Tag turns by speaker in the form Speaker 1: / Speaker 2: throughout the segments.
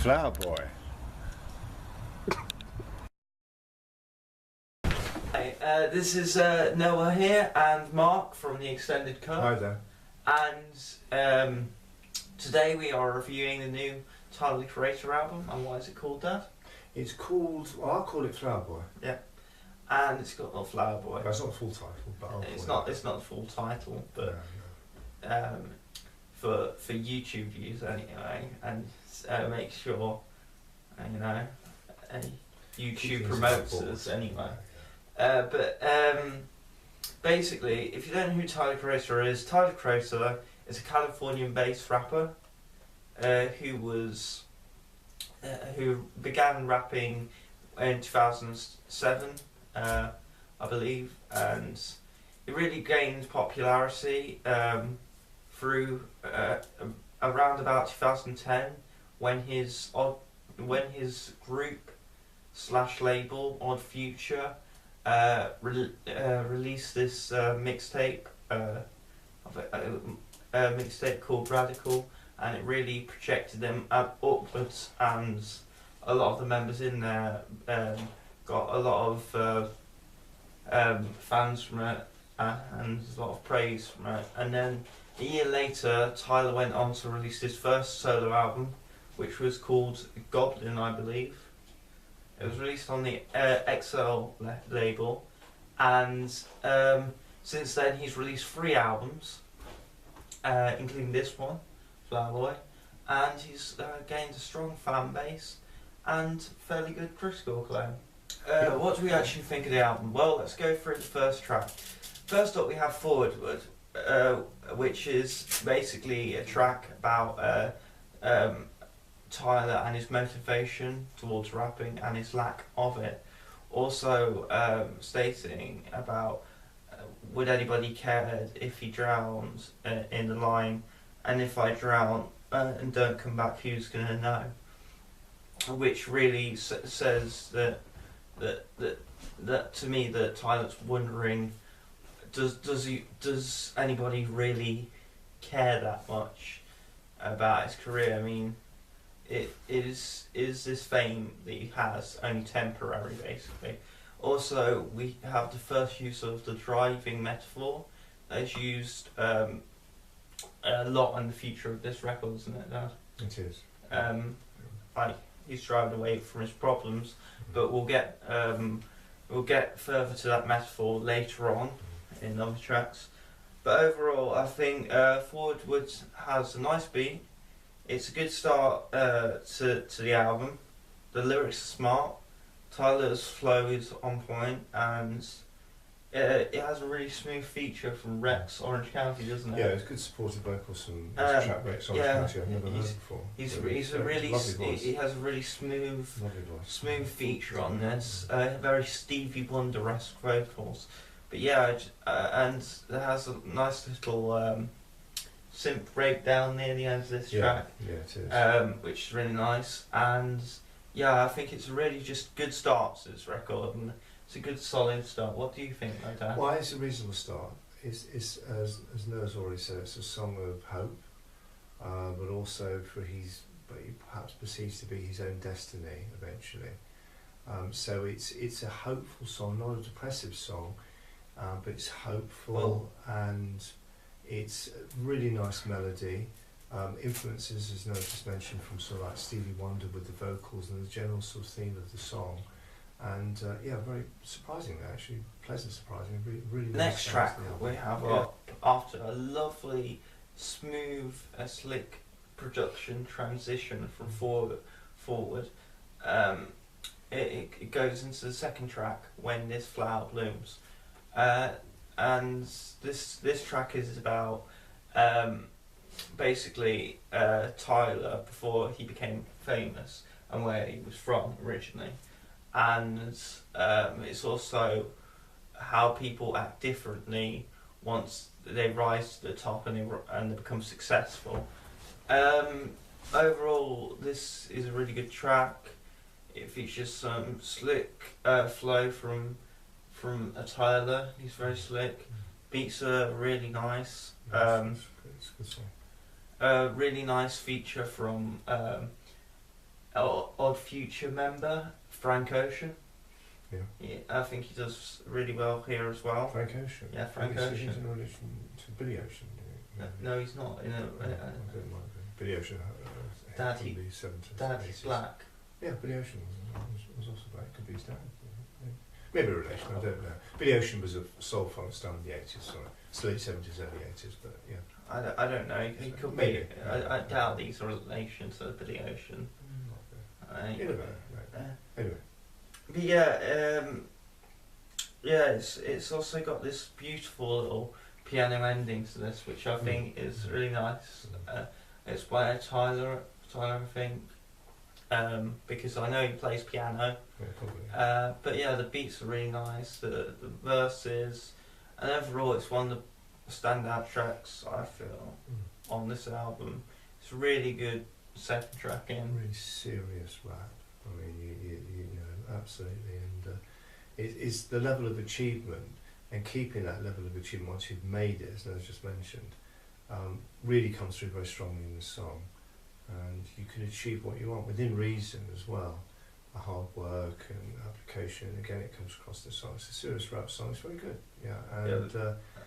Speaker 1: Flower Boy.
Speaker 2: Hey, this is Noah here and Mark from the Extended Cut.
Speaker 3: Hi there.
Speaker 2: And today we are reviewing the new Tyler the Creator album. And why is it called that?
Speaker 3: It's called, well, I'll call it Flower Boy.
Speaker 2: Yeah. And it's got Flower Boy.
Speaker 3: That's not the full title, but
Speaker 2: It's not the full title, but for YouTube views anyway, and make sure you know YouTube promotes us anyway. Basically, if you don't know who Tyler the Creator is a Californian-based rapper who began rapping in 2007, I believe, and he really gained popularity through around about 2010 when his group / label Odd Future released this mixtape called Radical, and it really projected them upwards, and a lot of the members in there got a lot of fans from it and a lot of praise from it. And then a year later, Tyler went on to release his first solo album, which was called Goblin, I believe. It was released on the XL label, and since then he's released 3 albums, including this one, Flower Boy, and he's gained a strong fan base and fairly good critical acclaim. What do we actually think of the album? Well, let's go through the first track. First up we have Forward, which is basically a track about Tyler and his motivation towards rapping and his lack of it. Also stating about would anybody care if he drowns in the line, and if I drown and don't come back, who's gonna know? Which really says that to me that Tyler's wondering, does anybody really care that much about his career? I mean, is this fame that he has only temporary, basically? Also, we have the first use of the driving metaphor that's used a lot in the future of this record, isn't it, Dad?
Speaker 3: It is.
Speaker 2: Like, he's driving away from his problems, but we'll get further to that metaphor later on in other tracks. But overall, I think Forward has a nice beat. It's a good start to the album. The lyrics are smart. Tyler's flow is on point, and it has a really smooth feature from Rex Orange County, doesn't it?
Speaker 3: Yeah, it's good supported vocals from track Rex Orange County. I've never heard before.
Speaker 2: He has a really smooth feature on this. Very Stevie Wonder-esque vocals. But yeah, and it has a nice little synth breakdown near the end of this track.
Speaker 3: Yeah, it is. Which
Speaker 2: is really nice. And yeah, I think it's really just good start to this record, and it's a good solid start. What do you think, though, Dan?
Speaker 3: Well, it's a reasonable start. It's as Noah's already said, it's a song of hope, but also for but he perhaps perceives to be his own destiny eventually. So it's a hopeful song, not a depressive song, but it's hopeful, and it's a really nice melody. Influences, as Noah just mentioned, from sort of like Stevie Wonder with the vocals and the general sort of theme of the song. And yeah, very surprising actually, pleasant surprising, really nice.
Speaker 2: Next track we have up after a lovely, smooth, slick production transition from Forward. It goes into the second track, When This Flower Blooms, and this track is about basically Tyler before he became famous and where he was from originally, and it's also how people act differently once they rise to the top and they become successful. Overall, this is a really good track. It features some slick flow from Tyler. He's very slick. Beats are really nice.
Speaker 3: It's a good song.
Speaker 2: Really nice feature from Odd Future member Frank Ocean.
Speaker 3: Yeah.
Speaker 2: I think he does really well here as well.
Speaker 3: Frank Ocean.
Speaker 2: Yeah, Frank
Speaker 3: He's
Speaker 2: Ocean.
Speaker 3: in relation to Billy Ocean.
Speaker 2: No, he's not.
Speaker 3: I don't mind Billy Ocean.
Speaker 2: Daddy-
Speaker 3: in the 70s,
Speaker 2: Daddy's
Speaker 3: 80s.
Speaker 2: Black.
Speaker 3: Yeah, Billy Ocean was also black. Could be his dad. Yeah. Maybe a relation. I don't know. Billy Ocean was a soul funk star in the 80s. Sorry, still late 70s, early 80s. But yeah.
Speaker 2: I don't know. He could
Speaker 3: Maybe.
Speaker 2: be. I doubt these are relations to Billy Ocean.
Speaker 3: In a way, right. Anyway.
Speaker 2: But yeah, it's also got this beautiful little piano ending to this, which I think is really nice. It's by Tyler, I think, because I know he plays piano.
Speaker 3: Yeah, probably.
Speaker 2: But yeah, the beats are really nice. The verses, and overall, it's one of the standout tracks I feel on this album. It's really good second track in.
Speaker 3: Really serious rap. I mean, you know, absolutely, and it's the level of achievement and keeping that level of achievement once you've made it, as Noah's just mentioned, really comes through very strongly in the song, and you can achieve what you want within reason as well. The hard work and application, again, it comes across the song. It's a serious rap song. It's very good,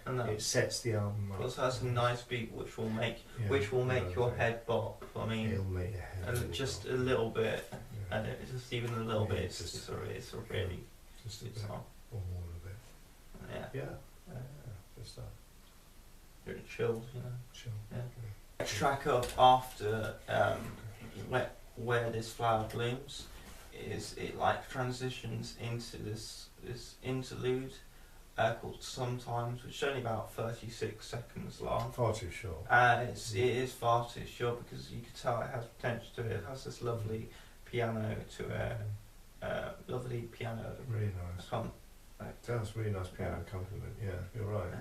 Speaker 3: and it sets the album up.
Speaker 2: It also has a nice beat which will make your head bop. I mean,
Speaker 3: it'll make your head
Speaker 2: and
Speaker 3: really
Speaker 2: just
Speaker 3: bop.
Speaker 2: a little bit,
Speaker 3: Yeah.
Speaker 2: and it's just even a little
Speaker 3: Yeah,
Speaker 2: bit.
Speaker 3: it's
Speaker 2: It's
Speaker 3: just-
Speaker 2: a really
Speaker 3: Just a
Speaker 2: good
Speaker 3: bit,
Speaker 2: song.
Speaker 3: or more of it.
Speaker 2: Yeah,
Speaker 3: Yeah, good stuff.
Speaker 2: really chilled, you know.
Speaker 3: Chill.
Speaker 2: Yeah. Next track up after where this flower blooms is it like transitions into this interlude called Sometimes, which is only about 36 seconds long.
Speaker 3: Far too short.
Speaker 2: It is far too short because you can tell it has potential to it. It has this lovely piano to it, lovely piano.
Speaker 3: Really
Speaker 2: I
Speaker 3: nice.
Speaker 2: can't.
Speaker 3: That's really nice piano accompaniment. Yeah, you're right.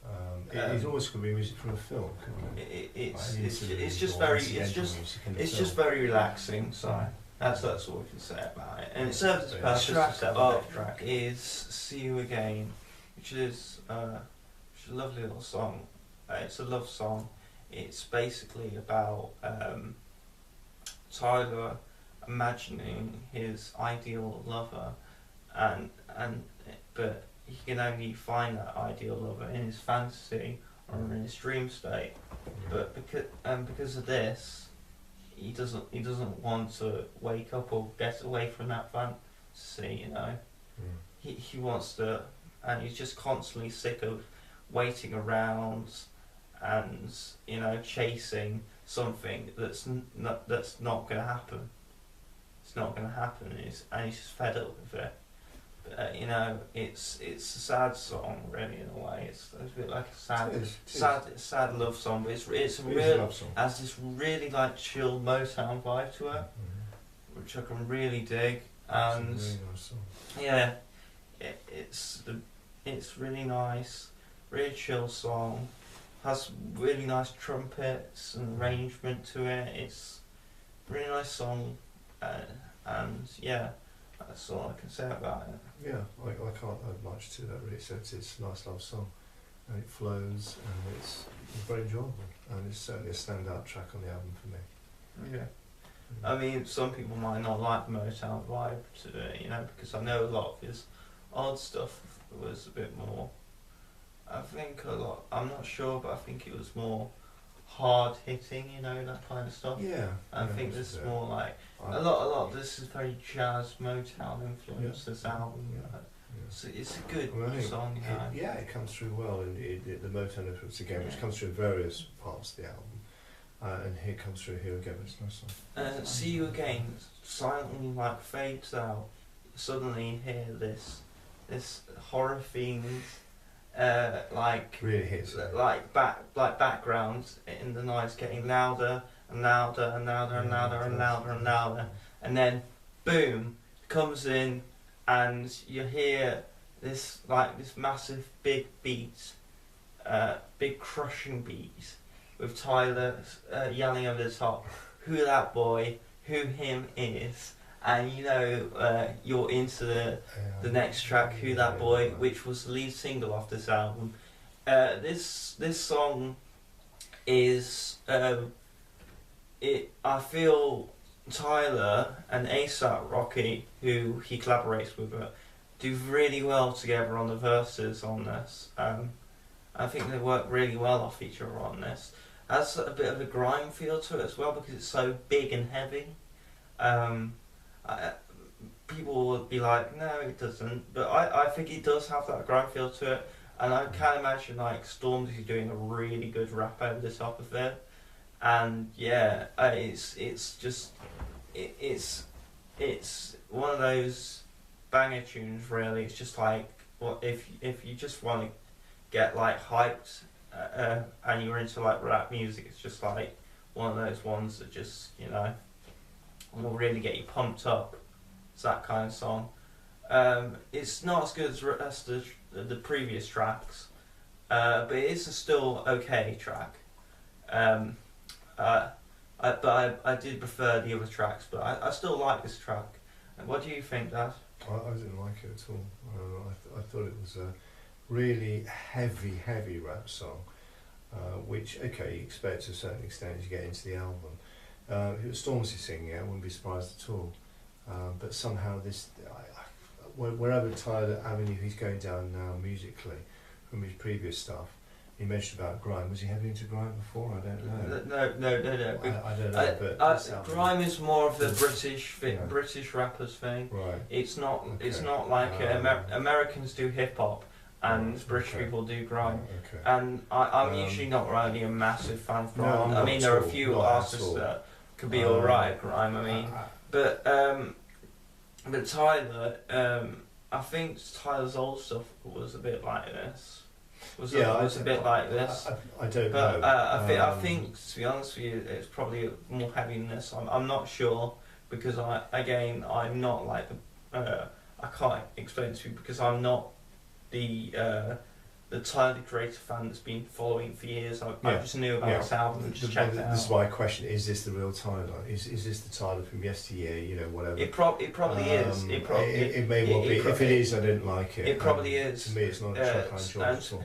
Speaker 2: Um,
Speaker 3: It's always going to be music from a film, couldn't it?
Speaker 2: It's just very relaxing. So that's all we can say about it. And it serves its purpose.
Speaker 3: Track
Speaker 2: Track is "See You Again," which is a lovely little song. It's a love song. It's basically about Tyler imagining his ideal lover, but he can only find that ideal lover in his fantasy or in his dream state. But because of this, he doesn't want to wake up or get away from that fantasy. You know, he wants to, and he's just constantly sick of waiting around and chasing something that's not going to happen. It's not going to happen, and he's just fed up with it. But, it's a sad song, really, in a way. It's a bit like a sad love song, but it's a real has this really like chill Motown vibe to it, which I can really dig. And
Speaker 3: it's a really nice song.
Speaker 2: yeah, it's really nice, really chill song. Has really nice trumpets and arrangement to it. It's a really nice song, and yeah, that's all I can say about it.
Speaker 3: Yeah, I can't add much to that really. It's a nice love song, and it flows, and it's very enjoyable, and it's certainly a standout track on the album for me.
Speaker 2: Yeah. I mean, some people might not like the Motown vibe to it, because I know a lot of his odd stuff was a bit more. I'm not sure, but I think it was more hard hitting, that kind of stuff.
Speaker 3: Yeah.
Speaker 2: I think this is more like a lot of this is very jazz Motown influence. This album, so it's a good song.
Speaker 3: It comes through well, and the Motown influence again, which comes through in various parts of the album, and here it comes through here again. It's a nice song.
Speaker 2: See You Again silently fades out. Suddenly you hear this horror themed.
Speaker 3: Really hits it.
Speaker 2: Background in the noise getting louder and louder and louder and louder and louder and louder, and then boom comes in, and you hear this massive big beat, big crushing beat with Tyler yelling over the top, "Who that boy? Who him is?" And you're into the next track, "Who That Boy," which was the lead single off this album. This song is I feel Tyler and ASAP Rocky, who he collaborates with, do really well together on the verses on this. I think they work really well off each other on this. Has a bit of a grime feel to it as well because it's so big and heavy. People would be like, no, it doesn't, but I think it does have that grime feel to it, and I can imagine like Stormzy doing a really good rap over the top of it, and yeah, it's one of those banger tunes. Really, it's just like what if you just want to get like hyped, and you're into like rap music, it's just like one of those ones that just, you know, will really get you pumped up. It's that kind of song. It's not as good as the previous tracks, but it is a still okay track. But I did prefer the other tracks, but I still like this track. What do you think, Dad?
Speaker 3: I didn't like it at all. I thought it was a really heavy rap song, which, okay, you expect to a certain extent as you get into the album. If it was Stormzy singing it, I wouldn't be surprised at all. But somehow wherever Tyler Avenue he's going down now musically, from his previous stuff, he mentioned about grime. Was he heavy into grime before? I don't know.
Speaker 2: No.
Speaker 3: I don't know. But
Speaker 2: grime is more of the
Speaker 3: Yeah.
Speaker 2: British rappers thing.
Speaker 3: Right.
Speaker 2: It's not.
Speaker 3: Okay.
Speaker 2: It's not like Americans do hip hop and
Speaker 3: Right,
Speaker 2: British
Speaker 3: okay.
Speaker 2: people do grime.
Speaker 3: Okay.
Speaker 2: And I'm usually not really a massive fan of
Speaker 3: No,
Speaker 2: grime.
Speaker 3: I'm
Speaker 2: I mean,
Speaker 3: not
Speaker 2: there are
Speaker 3: at
Speaker 2: a
Speaker 3: all.
Speaker 2: few
Speaker 3: Not at
Speaker 2: artists
Speaker 3: all.
Speaker 2: that could be alright at grime. I mean, but Tyler, I think Tyler's old stuff was a bit like this. Was a bit like this.
Speaker 3: I don't
Speaker 2: But
Speaker 3: know.
Speaker 2: I think, to be honest with you, it's probably more heavy than this. I'm not sure because I'm not like I can't explain to you because I'm not the Tyler the Creator fan that's been following for years. I just knew about this album and just checked it out.
Speaker 3: This is my question: is this the real Tyler? Is this the Tyler from yesteryear? You know, whatever.
Speaker 2: It probably is.
Speaker 3: It may well be. If it is, I didn't like it.
Speaker 2: It probably is.
Speaker 3: To me, it's not a track I enjoyed at all.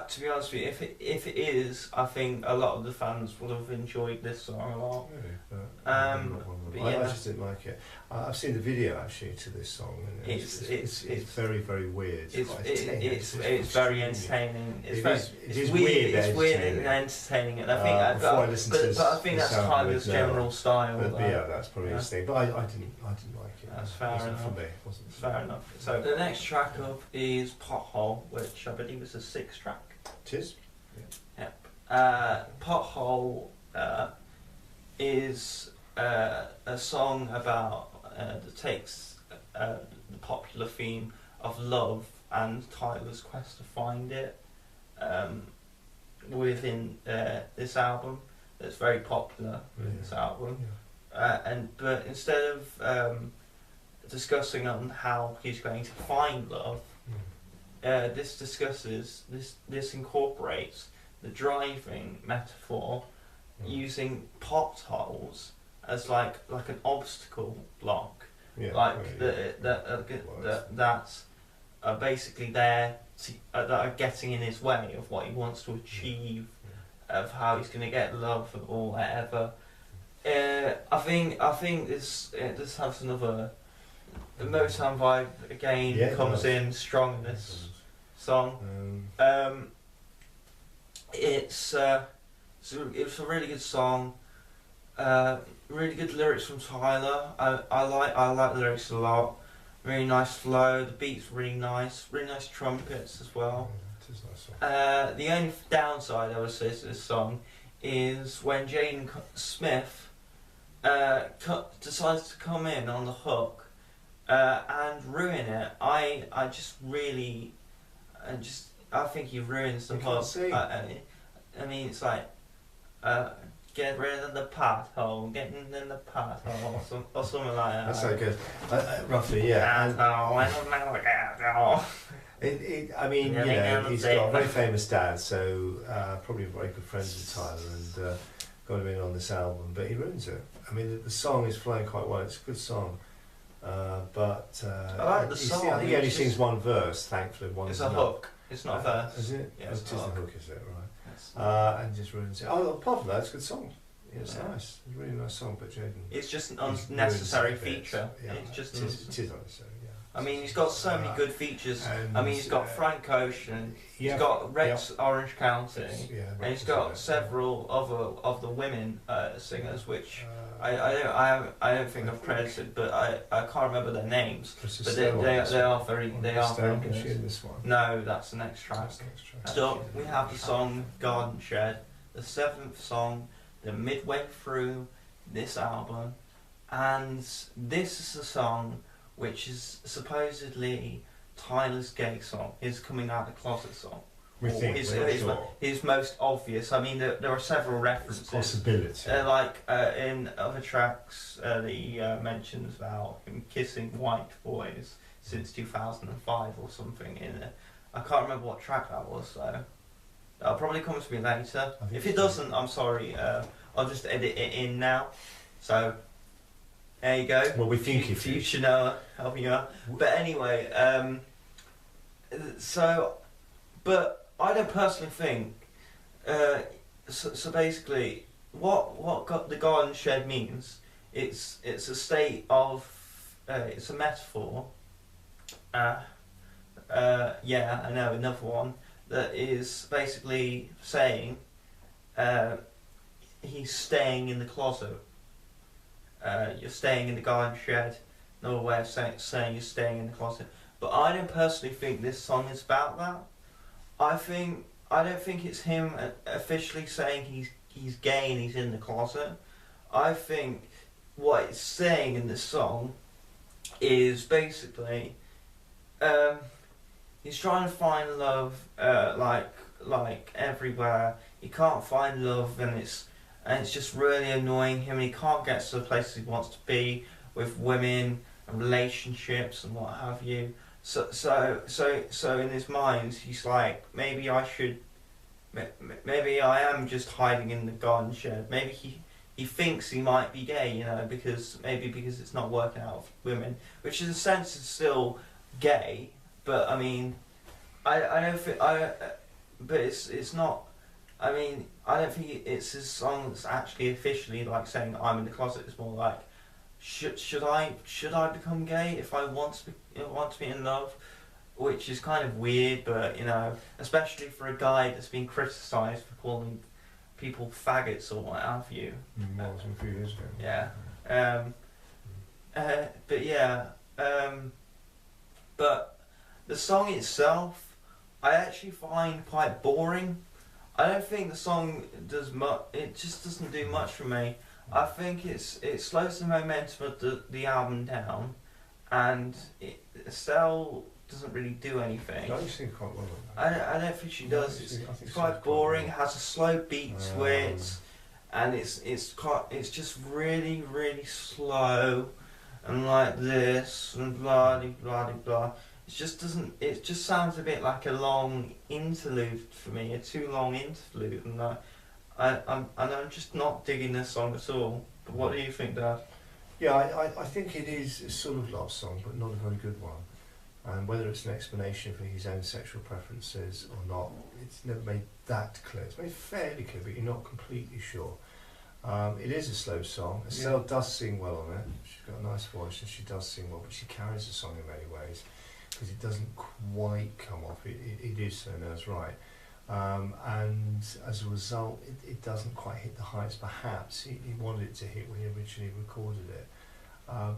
Speaker 2: To be honest with you, if it is, I think a lot of the fans would have enjoyed this song a lot.
Speaker 3: Really?
Speaker 2: But
Speaker 3: I
Speaker 2: yeah.
Speaker 3: just didn't like it. I've seen the video actually to this song, and it's very weird.
Speaker 2: It's very entertaining. It's
Speaker 3: weird
Speaker 2: and entertaining, and I think but I think that's Tyler's general style.
Speaker 3: But yeah, that's probably his thing. But I didn't like it.
Speaker 2: That's fair enough.
Speaker 3: For me, it wasn't.
Speaker 2: Fair enough. So the next track up is Pothole, which I believe is a 6th track.
Speaker 3: It is.
Speaker 2: Yep. Pothole is a song about that takes the popular theme of love and Tyler's quest to find it within this album. That's very popular within this album.
Speaker 3: Yeah.
Speaker 2: But instead of discussing on how he's going to find love, this incorporates the driving metaphor using potholes as like an obstacle block, that's basically there that are getting in his way of what he wants to achieve, of how he's going to get love or whatever. I think this has another. The Motown vibe again comes in strong in this song. It's a really good song. Really good lyrics from Tyler. I like the lyrics a lot. Really nice flow. The beat's really nice. Really nice trumpets as well.
Speaker 3: It is a nice song.
Speaker 2: The only downside I would say to this song is when Jaden Smith decides to come in on the hook and ruin it. I think he ruins the hook. I mean, it's like get rid of the pothole, getting in the pothole, or something like that.
Speaker 3: That's so good. Roughly, yeah. I mean, you know, he's got a very famous dad, so probably very good friends with Tyler, and got him in on this album, but he ruins it. I mean, the song is flowing quite well. It's a good song, but
Speaker 2: I like the song.
Speaker 3: I think he only sings one verse. Thankfully,
Speaker 2: It's a hook. It's not a verse.
Speaker 3: Is it?
Speaker 2: Yeah,
Speaker 3: It's
Speaker 2: it's
Speaker 3: just
Speaker 2: a
Speaker 3: the
Speaker 2: hook.
Speaker 3: hook, is it? Right. And just ruins it. Oh, apart from that, it's a good song. It's nice. It's a really nice song, but Jaden.
Speaker 2: It's just an unnecessary
Speaker 3: ruins it a bit.
Speaker 2: feature.
Speaker 3: Yeah,
Speaker 2: It's just.
Speaker 3: it is unnecessary. Yeah.
Speaker 2: I mean, he's got so many good features.
Speaker 3: And,
Speaker 2: I mean, he's got Frank Ocean.
Speaker 3: Yeah,
Speaker 2: He's got Rex Orange County.
Speaker 3: Yeah,
Speaker 2: And he's got several other of the women singers, which I don't think I've credited, but I can't remember their names. But they are very good.
Speaker 3: In this one.
Speaker 2: No, that's the next track.
Speaker 3: That's the next track.
Speaker 2: So we have the song Garden Shed, the 7th song, the midway through this album, and this is the song which is supposedly Tyler's gay song, his coming out of the closet song. His most obvious. I mean, there are several references.
Speaker 3: Possibility.
Speaker 2: In other tracks, he mentions about him kissing white boys since 2005 or something. I can't remember what track that was, so that'll probably come to me later. If it doesn't, I'm sorry. I'll just edit it in now. So there you go.
Speaker 3: Well, we think if
Speaker 2: future Noah helping you out. But anyway, but I don't personally think. So basically, what the garden shed means, it's a state of, it's a metaphor. Yeah, I know another one that is basically saying, he's staying in the closet. You're staying in the garden shed. Another way of saying you're staying in the closet. But I don't personally think this song is about that. I don't think it's him officially saying he's gay and he's in the closet. I think what it's saying in this song is basically he's trying to find love like everywhere. He can't find love, and it's just really annoying him. He can't get to the places he wants to be with women and relationships and what have you. So in his mind, he's like, maybe I am just hiding in the garden shed. Maybe he thinks he might be gay, you know, because it's not working out with women, which in a sense is still gay. But I mean, I don't think but it's not. I mean, I don't think it's his song that's actually officially like saying I'm in the closet. It's more like, should I become gay if I want to be in love, which is kind of weird, but you know, especially for a guy that's been criticised for calling people faggots or what have you.
Speaker 3: More than a few years ago.
Speaker 2: Yeah. But yeah. But the song itself, I actually find quite boring. I don't think the song does much. It just doesn't do much for me. I think it slows the momentum of the album down, and Estelle doesn't really do anything.
Speaker 3: I think quite well.
Speaker 2: I don't think she does. It's quite boring. It has a slow beat to it, and it's just really slow, and like this and blah blah blah. It just sounds a bit like a long interlude for me, a too long interlude, and I'm just not digging this song at all. But what do you think, Dad?
Speaker 3: Yeah, I think it is a sort of love song, but not a very good one. And whether it's an explanation for his own sexual preferences or not, it's never made that clear. It's made fairly clear, but you're not completely sure. It is a slow song. Estelle does sing well on it. She's got a nice voice and she does sing well, but she carries the song in many ways because it doesn't quite come off. It is so Noah's right. And as a result, it doesn't quite hit the heights perhaps he wanted it to hit when he originally recorded it.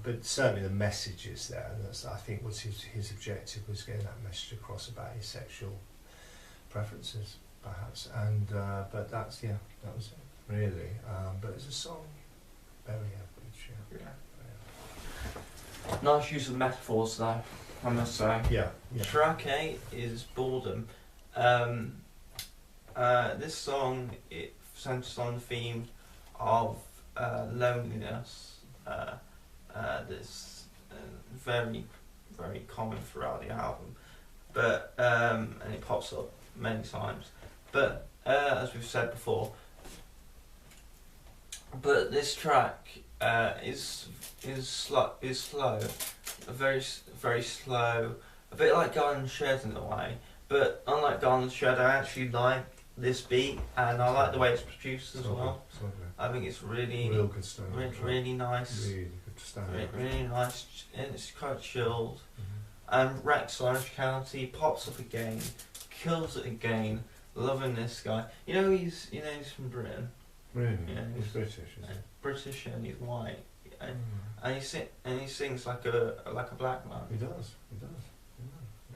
Speaker 3: But certainly the message is there, and that's, I think, was his objective, was getting that message across about his sexual preferences, perhaps. And but that was it, really. But it's a song, very average.
Speaker 2: Yeah. Nice use of metaphors, though, I must say.
Speaker 3: Yeah.
Speaker 2: Track 8 is Boredom. This song, it centers on the theme of loneliness. That's very, very common throughout the album, but and it pops up many times. But as we've said before, but this track is slow, very slow, a bit like Garden Shed in a way. But unlike Garden Shed, I actually like this beat, and I like the way it's produced as well.
Speaker 3: It's lovely.
Speaker 2: I think it's really,
Speaker 3: Real good stuff.
Speaker 2: really nice.
Speaker 3: Really good standard.
Speaker 2: Really nice, and it's quite chilled.
Speaker 3: Mm-hmm.
Speaker 2: And Rex Orange County pops up again, kills it again. Loving this guy. You know he's from Britain.
Speaker 3: Really?
Speaker 2: Yeah,
Speaker 3: He's British, isn't he?
Speaker 2: British, and he's white. And he sings like a black man.
Speaker 3: He does.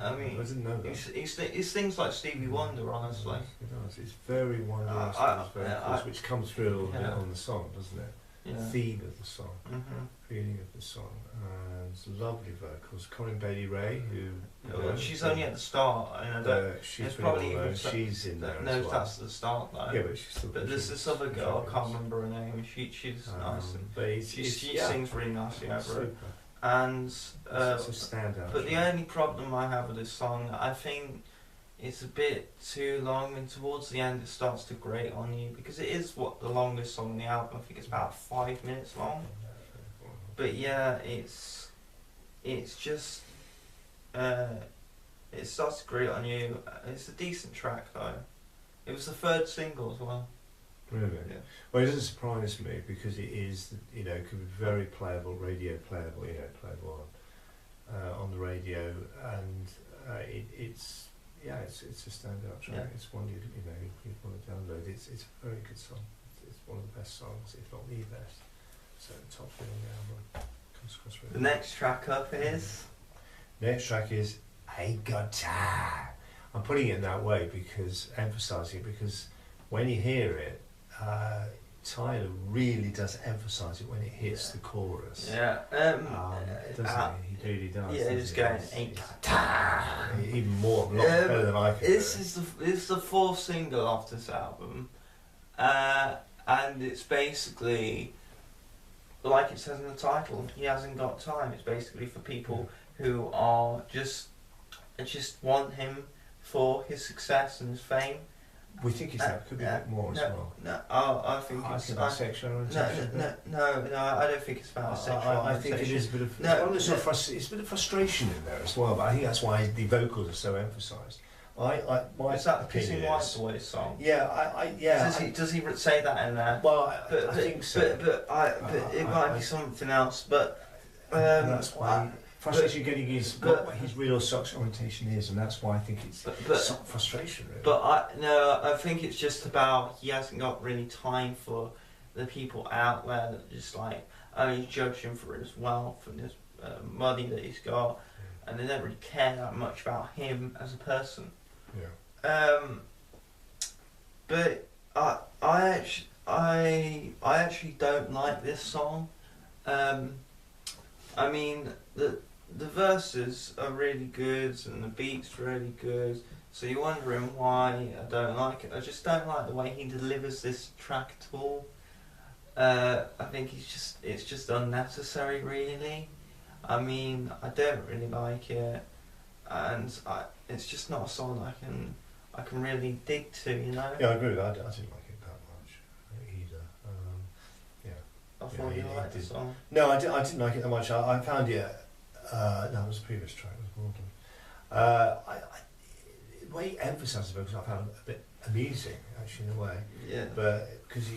Speaker 2: I mean,
Speaker 3: I didn't know that.
Speaker 2: He sings like Stevie Wonder, honestly.
Speaker 3: He does. It's very wondrous, which comes through a little bit on the song, doesn't it?
Speaker 2: Yeah.
Speaker 3: Theme of the song,
Speaker 2: Mm-hmm.
Speaker 3: feeling of the song, and it's lovely vocals. Colin Bailey Ray, who
Speaker 2: She's only at the start, and I don't.
Speaker 3: she's
Speaker 2: it's
Speaker 3: pretty
Speaker 2: probably
Speaker 3: well known.
Speaker 2: even
Speaker 3: She's in there
Speaker 2: No,
Speaker 3: as well.
Speaker 2: that's the start though.
Speaker 3: Yeah, but she's still.
Speaker 2: But there's this other girl, I can't remember her name. She's nice.
Speaker 3: But
Speaker 2: She sings really nicely over
Speaker 3: super.
Speaker 2: it. And
Speaker 3: It's a standout.
Speaker 2: but the only problem I have with this song, I think it's a bit too long, and towards the end it starts to grate on you, because it is the longest song on the album. I think it's about 5 minutes long. But yeah, it's just it starts to grate on you. It's a decent track though. It was the third single as well.
Speaker 3: Really?
Speaker 2: Yeah.
Speaker 3: Well, it doesn't surprise me because it is, it could be very playable, radio playable, playable on the radio, and it's a standout track.
Speaker 2: Yeah. It's
Speaker 3: one you want to download. It's a very good song. It's one of the best songs, if not the best. So top thing on the album. Comes across really
Speaker 2: The next track up is.
Speaker 3: Next track is Aint Guitar. I'm putting it in that way because emphasising it, because when you hear it, Tyler really does emphasise it when it hits the chorus.
Speaker 2: Yeah.
Speaker 3: Doesn't he? He really does.
Speaker 2: Yeah, he's going Aint Guitar.
Speaker 3: Even more, a lot better than I can.
Speaker 2: This is the fourth single off this album, and it's basically like it says in the title. He hasn't got time. It's basically for people who are just want him for his success and his fame.
Speaker 3: We think it's that could be a bit more as well.
Speaker 2: No, I think it's
Speaker 3: about sexual orientation.
Speaker 2: No, I don't think it's about sexual
Speaker 3: I
Speaker 2: orientation.
Speaker 3: think it is a bit of it's a bit of frustration in there as well. But I think that's why the vocals are so emphasised. My
Speaker 2: is that the
Speaker 3: opinion
Speaker 2: Kissing White Boys song?
Speaker 3: Yeah,
Speaker 2: Does he say that in there?
Speaker 3: Well, I think so.
Speaker 2: But it might be something else. But
Speaker 3: that's why. Frustration getting what his real sexual orientation is, and that's why I think it's frustration. Really.
Speaker 2: But I think it's just about he hasn't got really time for the people out there that just only judge him for his wealth and his money that he's got, and they don't really care that much about him as a person.
Speaker 3: Yeah.
Speaker 2: But I actually don't like this song. I mean the verses are really good and the beat's really good, so you're wondering why I don't like it. I just don't like the way he delivers this track at all. I think it's just unnecessary, really. I mean, I don't really like it, and it's just not a song I can really dig to,
Speaker 3: Yeah, I agree with that. I didn't like it that much either.
Speaker 2: I thought you liked the song.
Speaker 3: No, I didn't like it that much. I found it. No, it was the previous track. It was Boredom. The way he emphasises vocals, I found a bit amusing, actually, in a way.
Speaker 2: Yeah.
Speaker 3: But because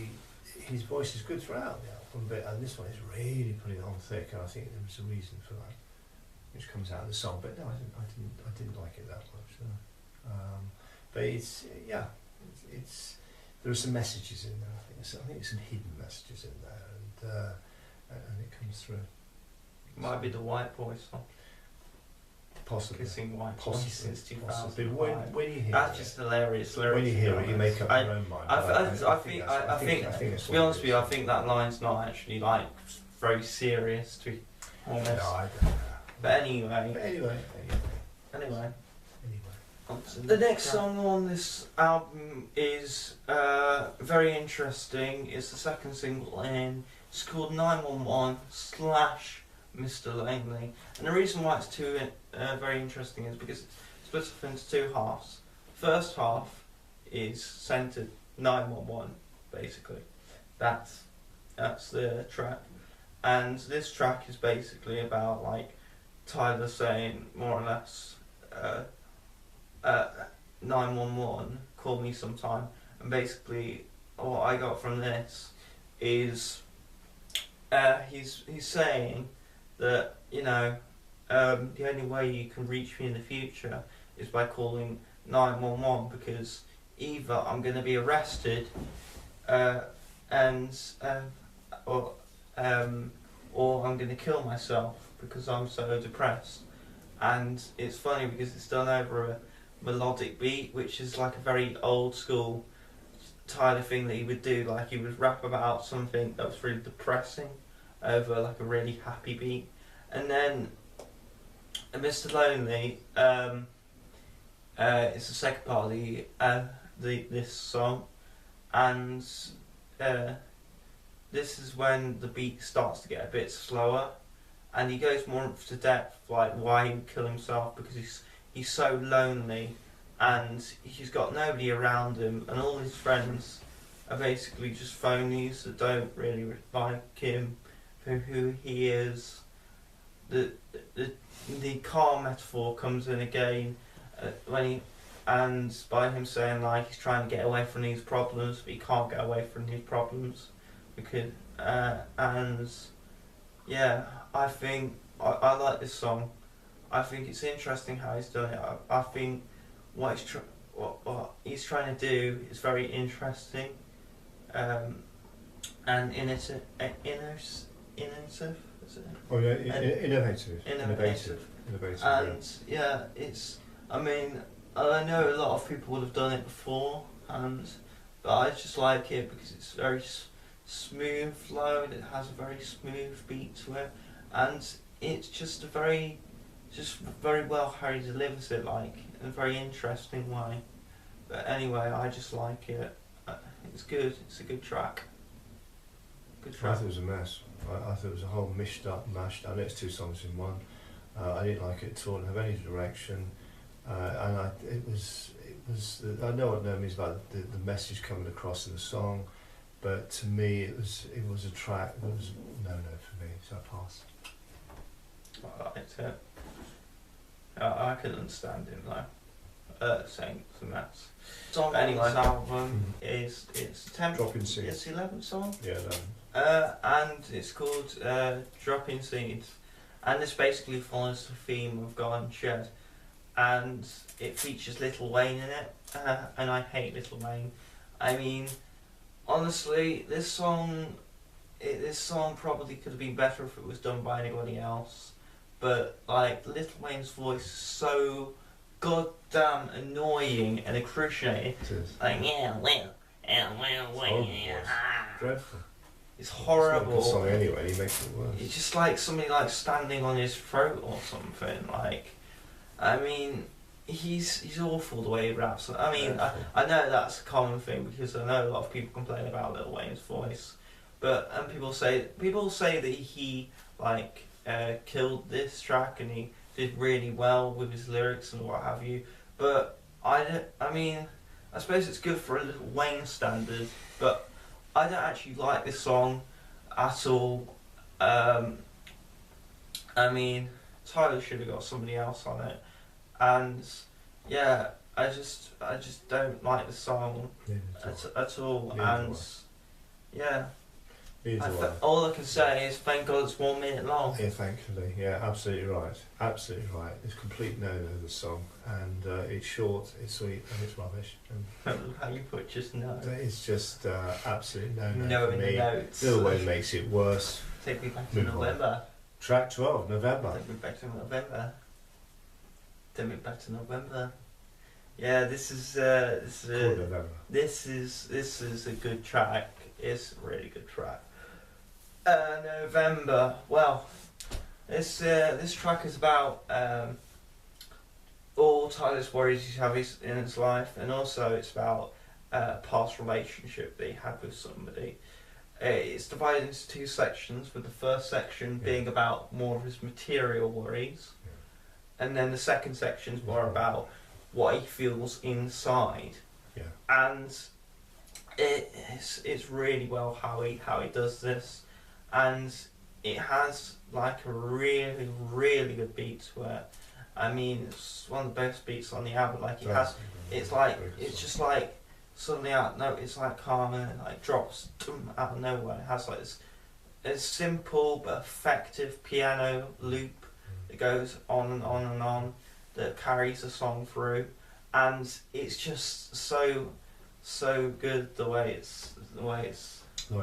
Speaker 3: his voice is good throughout the album, and this one is really putting it on thick, and I think there was a reason for that, which comes out of the song. But no, I didn't like it that much. But it's there are some messages in there. I think there's some hidden messages in there, and it comes through.
Speaker 2: Might be the White Boys song.
Speaker 3: Possibly.
Speaker 2: Kissing White Boys since 2005.
Speaker 3: When you hear
Speaker 2: that's just hilarious lyrics.
Speaker 3: When you hear it, you make up your own mind.
Speaker 2: I think to be honest with you, I think that line's not actually very serious, to be honest.
Speaker 3: No, I don't know.
Speaker 2: But anyway. The next song on this album is very interesting. It's the second single in. It's called 911 / Mr. Langley, and the reason why it's very interesting is because it's split up into two halves. First half is centered 911, basically. That's the track, and this track is basically about Tyler saying more or less 911, call me sometime. And basically, what I got from this is he's saying that, you know, the only way you can reach me in the future is by calling 911, because either I'm going to be arrested and or I'm going to kill myself because I'm so depressed. And it's funny because it's done over a melodic beat, which is like a very old school kind of thing that he would do. Like he would rap about something that was really depressing over like a really happy beat. And then Mr. Lonely, it's the second part of this song, and this is when the beat starts to get a bit slower, and he goes more into depth, like why he would kill himself, because he's so lonely, and he's got nobody around him, and all his friends are basically just phonies that don't really like him for who he is. The car metaphor comes in again by him saying like he's trying to get away from these problems, but he can't get away from these problems because and yeah, I think I like this song. I think it's interesting how he's done it. I think what he's trying to do is very interesting and innovative. Is it?
Speaker 3: Oh yeah, innovative.
Speaker 2: And yeah, it's. I mean, I know a lot of people would have done it before, but I just like it because it's very smooth flow and it has a very smooth beat to it, and it's just very well how he delivers it, like in a very interesting way. But anyway, I just like it. It's good. It's a good track. Good track.
Speaker 3: I thought it was a mess. I thought it was a whole mashed up. I know it's two songs in one. I didn't like it at all. It didn't have any direction, and it was. I know what Naomi's about the message coming across in the song, but to me it was a track that was no for me. So I pass.
Speaker 2: I liked it. I can understand him though. Saying it's a mess. Song anyway, this album is it's 10th.
Speaker 3: Dropping Seeds.
Speaker 2: It's the 11th song.
Speaker 3: Yeah, 11.
Speaker 2: And it's called Dropping Seeds, and this basically follows the theme of Garden Shed, and it features Lil Wayne in it, and I hate Lil Wayne. I mean, honestly, this song probably could have been better if it was done by anybody else, but like Lil Wayne's voice is so goddamn annoying and excruciating.
Speaker 3: It is.
Speaker 2: Like
Speaker 3: Dreadful.
Speaker 2: It's horrible.
Speaker 3: It's not a good song anyway. He makes it worse.
Speaker 2: It's just like somebody like standing on his throat or something. Like, I mean, he's awful the way he raps. I mean, I know that's a common thing because I know a lot of people complain about Lil Wayne's voice, but people say that he like killed this track and he did really well with his lyrics and what have you. But I mean, I suppose it's good for a Lil Wayne standard, but I don't actually like this song at all. I mean, Tyler should have got somebody else on it, and yeah, I just don't like the song at all. And yeah, all I can say is thank God it's 1 minute long.
Speaker 3: Yeah, thankfully, yeah, absolutely right, It's complete no-no, the song, and it's short, it's sweet, and it's rubbish. And
Speaker 2: how you put just no.
Speaker 3: it's just absolute no-no
Speaker 2: No
Speaker 3: for
Speaker 2: in the
Speaker 3: me.
Speaker 2: notes.
Speaker 3: Lil Wayne makes it worse.
Speaker 2: Take me back to
Speaker 3: Move on.
Speaker 2: November.
Speaker 3: Track 12, November.
Speaker 2: Take me back to November. Take me back to November. Yeah, this is
Speaker 3: November.
Speaker 2: this is a good track. It's a really good track. November. Well, this track is about all Tyler's worries he has in his life, and also it's about a past relationship that he had with somebody. It's divided into two sections, with the first section being about more of his material worries, and then the second section is more about what he feels inside.
Speaker 3: Yeah.
Speaker 2: And it's really well how he does this, and it has like a really good beat to it, I mean, it's one of the best beats on the album. Like it
Speaker 3: That's
Speaker 2: has,
Speaker 3: a
Speaker 2: it's like
Speaker 3: very good
Speaker 2: it's
Speaker 3: song.
Speaker 2: just like suddenly out. No, it's like calm and it, like drops out of nowhere. It has like this a simple but effective piano loop that goes on and on and on that carries the song through, and it's just so good the way it's
Speaker 3: the way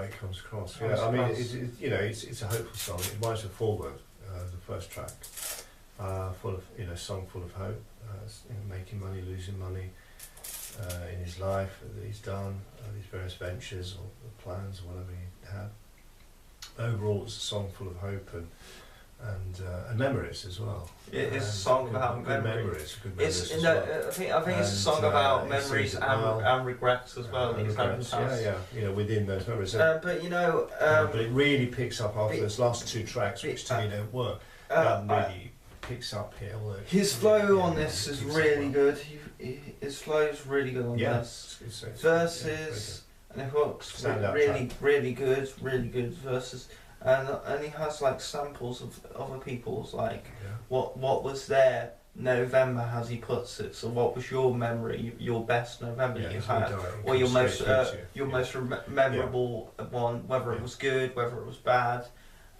Speaker 3: it comes across.
Speaker 2: Comes
Speaker 3: Yeah, I mean,
Speaker 2: across.
Speaker 3: you know, it's a hopeful song. It reminds me of Forward, the first track, full of, you know, song full of hope, you know, making money, losing money in his life that he's done, these various ventures or plans or whatever he had. Overall, it's a song full of hope and memories as well.
Speaker 2: It is a
Speaker 3: And
Speaker 2: song
Speaker 3: good,
Speaker 2: about
Speaker 3: good
Speaker 2: memories.
Speaker 3: Good memories
Speaker 2: It's
Speaker 3: as
Speaker 2: no,
Speaker 3: well.
Speaker 2: I think it's a song
Speaker 3: And,
Speaker 2: about
Speaker 3: it
Speaker 2: memories
Speaker 3: sings it well.
Speaker 2: and regrets as well.
Speaker 3: And
Speaker 2: He's having
Speaker 3: regrets,
Speaker 2: past.
Speaker 3: yeah, you know, within those memories.
Speaker 2: But you know,
Speaker 3: But it really picks up after those last two tracks, which to me don't work. Really picks up here.
Speaker 2: His flow on
Speaker 3: yeah,
Speaker 2: this is
Speaker 3: picks up
Speaker 2: really
Speaker 3: well.
Speaker 2: good. His flow is really good on
Speaker 3: Yeah,
Speaker 2: this.
Speaker 3: it's
Speaker 2: Verses and the hooks
Speaker 3: Standout
Speaker 2: really good verses. And he has like samples of other people's like
Speaker 3: yeah.
Speaker 2: what was their November, as he puts it. So what was your memory, your best November
Speaker 3: Yeah,
Speaker 2: you
Speaker 3: it's
Speaker 2: had,
Speaker 3: really direct. It
Speaker 2: or your
Speaker 3: comes
Speaker 2: most
Speaker 3: straight through to you.
Speaker 2: most memorable one, whether it was good, whether it was bad,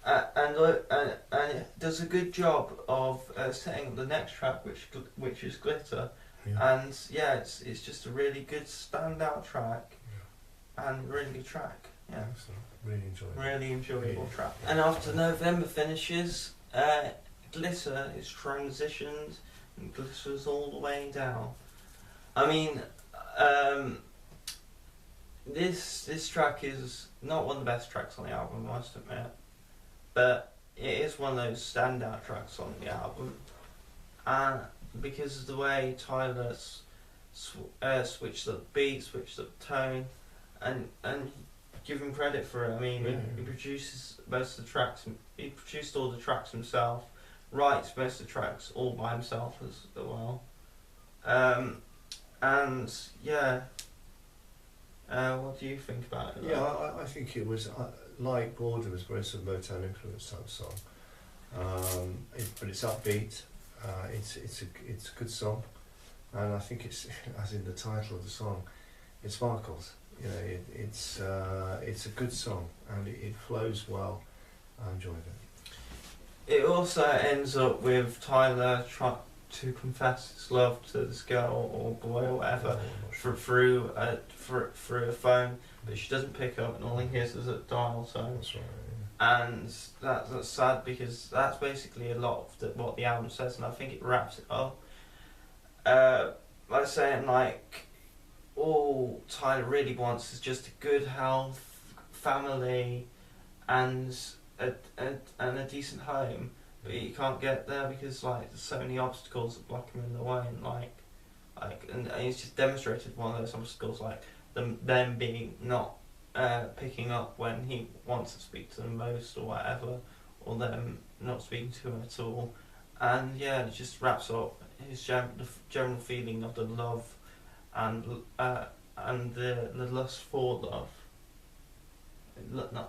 Speaker 2: and it does a good job of setting up the next track, which is Glitter,
Speaker 3: Yeah.
Speaker 2: and yeah, it's just a really good standout track, and really good track. Yeah.
Speaker 3: Excellent. Really enjoyable.
Speaker 2: Really enjoyable
Speaker 3: Yeah.
Speaker 2: track. And after November finishes, Glitter is transitioned and glitters all the way down. I mean, this track is not one of the best tracks on the album, I must admit, but it is one of those standout tracks on the album, and because of the way Tyler switched up beat, switched up tone, and give him credit for it. I mean,
Speaker 3: Yeah.
Speaker 2: he produces most of the tracks. He produced all the tracks himself, writes most of the tracks all by himself as well. And yeah, what do you think about it?
Speaker 3: Yeah, I think it was like Boredom was very sort of Motown influence type song, but it's upbeat. It's a good song, and I think it's as in the title of the song, it sparkles. You know, it's a good song and it flows well. I enjoyed it.
Speaker 2: It also ends up with Tyler trying to confess his love to this girl or boy or whatever through a phone, but she doesn't pick up, and all he hears is a dial tone.
Speaker 3: That's right. Yeah.
Speaker 2: And that's sad, because that's basically a lot of what the album says, and I think it wraps it up by saying like all Tyler really wants is just a good health, family, and a decent home, but he can't get there because like there's so many obstacles that block him in the way, and and he's just demonstrated one of those obstacles, like them being not picking up when he wants to speak to them most or whatever, or them not speaking to him at all, and yeah, it just wraps up his the general feeling of the love and the lust for love.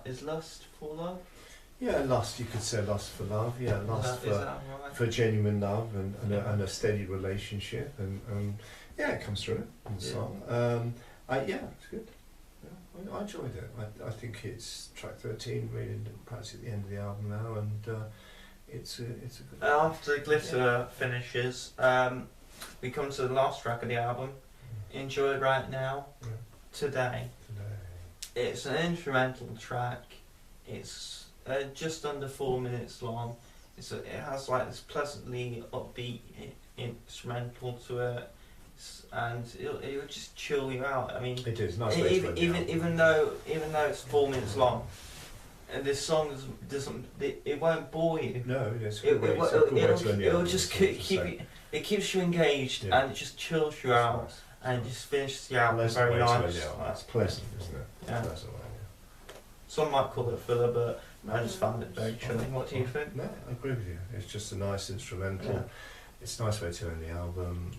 Speaker 2: Is lust for love?
Speaker 3: Yeah, lust. You could say lust for love. Yeah, lust
Speaker 2: Is that right?
Speaker 3: for genuine love and a steady relationship, and yeah, it comes through in the song. Yeah, it's good. Yeah, I enjoyed it. I think it's track 13, really, perhaps at the end of the album now, and it's a good.
Speaker 2: After Glitter finishes, we come to the last track of the album. Enjoy Right Now, Today. It's an instrumental track. It's just under 4 minutes long. It has like this pleasantly upbeat instrumental to it, and it'll just chill you out. I mean,
Speaker 3: It is nice.
Speaker 2: even though it's 4 minutes long, and this song doesn't it won't bore you.
Speaker 3: No, it's a good way to end the
Speaker 2: It'll
Speaker 3: album,
Speaker 2: just
Speaker 3: so to
Speaker 2: keep
Speaker 3: say.
Speaker 2: you. It keeps you engaged, and it just chills you out.
Speaker 3: Nice.
Speaker 2: And just finishes the album
Speaker 3: Pleasant
Speaker 2: very
Speaker 3: way to end
Speaker 2: nice.
Speaker 3: the album. It's pleasant, isn't it?
Speaker 2: Yeah.
Speaker 3: Pleasant way,
Speaker 2: Some might call it filler, but I just found it very chilling. What do you think?
Speaker 3: No, I agree with you. It's just a nice instrumental.
Speaker 2: Yeah.
Speaker 3: It's a nice way to end the album.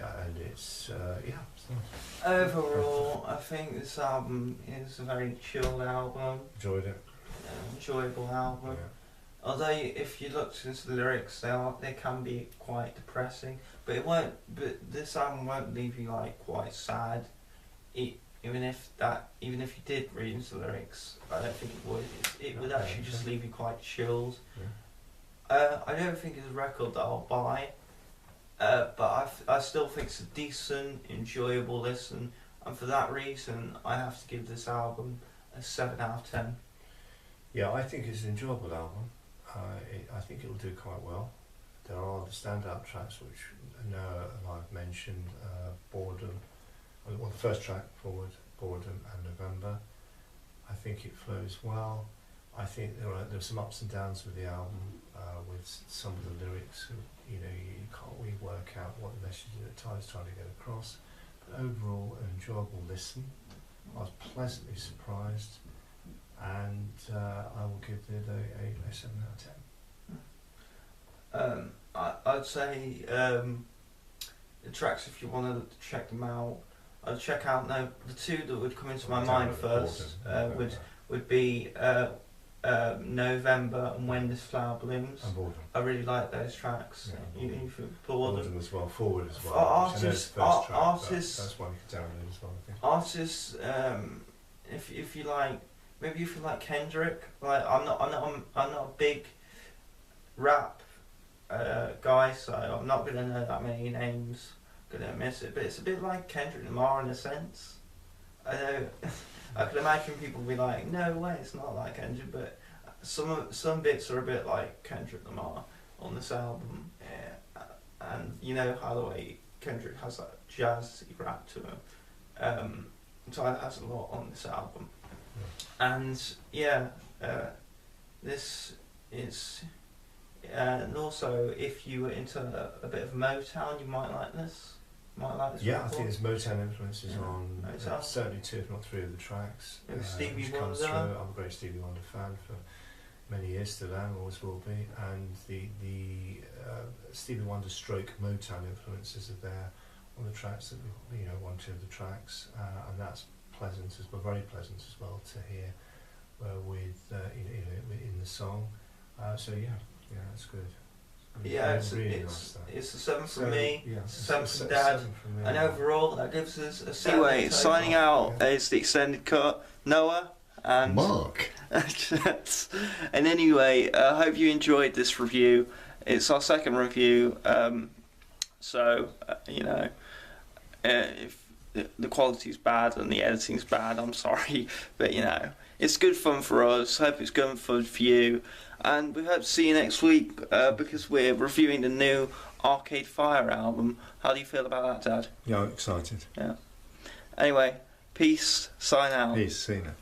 Speaker 3: And it's it's nice.
Speaker 2: Overall, I think this album is a very chilled album,
Speaker 3: Enjoyed it.
Speaker 2: enjoyable album.
Speaker 3: Yeah.
Speaker 2: Although if you look into the lyrics, they can be quite depressing, but it won't. But this album won't leave you like quite sad. Even if you did read into the lyrics, I don't think it would. It would actually just leave you quite chilled. Yeah. I don't think it's a record that I'll buy, but I still think it's a decent, enjoyable listen, and for that reason, I have to give this album a 7 out of 10.
Speaker 3: Yeah, I think it's an enjoyable album. I think it'll do quite well. There are the standout tracks which Noah and I've mentioned, Boredom. Well, the first track, Forward, Boredom and November. I think it flows well. I think there are some ups and downs with the album, with some of the lyrics. You can't really work out what the message that Ty's trying to get across. But overall, an enjoyable listen. I was pleasantly surprised, and I will give it a 7 out of 10.
Speaker 2: I'd say the tracks, if you want to check them out, I'd check out the two that would come into my mind first would be November and When This Flower Blooms.
Speaker 3: And Boredom.
Speaker 2: I really like those tracks.
Speaker 3: Yeah,
Speaker 2: Boredom
Speaker 3: as well, Forward as well.
Speaker 2: Artists,
Speaker 3: that's one you can download as well, I think.
Speaker 2: Artists, if you like, maybe if you like Kendrick, like I'm not a big rap guy, so I'm not gonna know that many names. Gonna miss it, but it's a bit like Kendrick Lamar in a sense. I know. I can imagine people be like, "No way, it's not like Kendrick," but some bits are a bit like Kendrick Lamar on this album. Yeah. And you know how the way Kendrick has that jazzy rap to him. So it has a lot on this album. And yeah, this is. And also, if you were into a bit of Motown, you might like this.
Speaker 3: Yeah, I think there's Motown influences on certainly 2, if not 3 of the tracks.
Speaker 2: Stevie Wonder.
Speaker 3: I'm a great Stevie Wonder fan for many years, still am, always will be. And the Stevie Wonder stroke Motown influences are there on the tracks, that 1, 2 of the tracks, and that's pleasant as well, very pleasant as well to hear in the song. So yeah, it's good.
Speaker 2: Yeah, it's a 7 from me, 7 from Dad, and overall that gives us a 7. Anyway, signing out is the extended cut, Noah and
Speaker 1: Mark.
Speaker 2: And anyway, I hope you enjoyed this review. It's our second review, so if the quality's bad and the editing's bad, I'm sorry, but it's good fun for us. Hope it's good fun for you. And we hope to see you next week because we're reviewing the new Arcade Fire album. How do you feel about that, Dad?
Speaker 1: Yeah, I'm excited.
Speaker 2: Yeah. Anyway, peace. Sign out.
Speaker 1: Peace. See you now.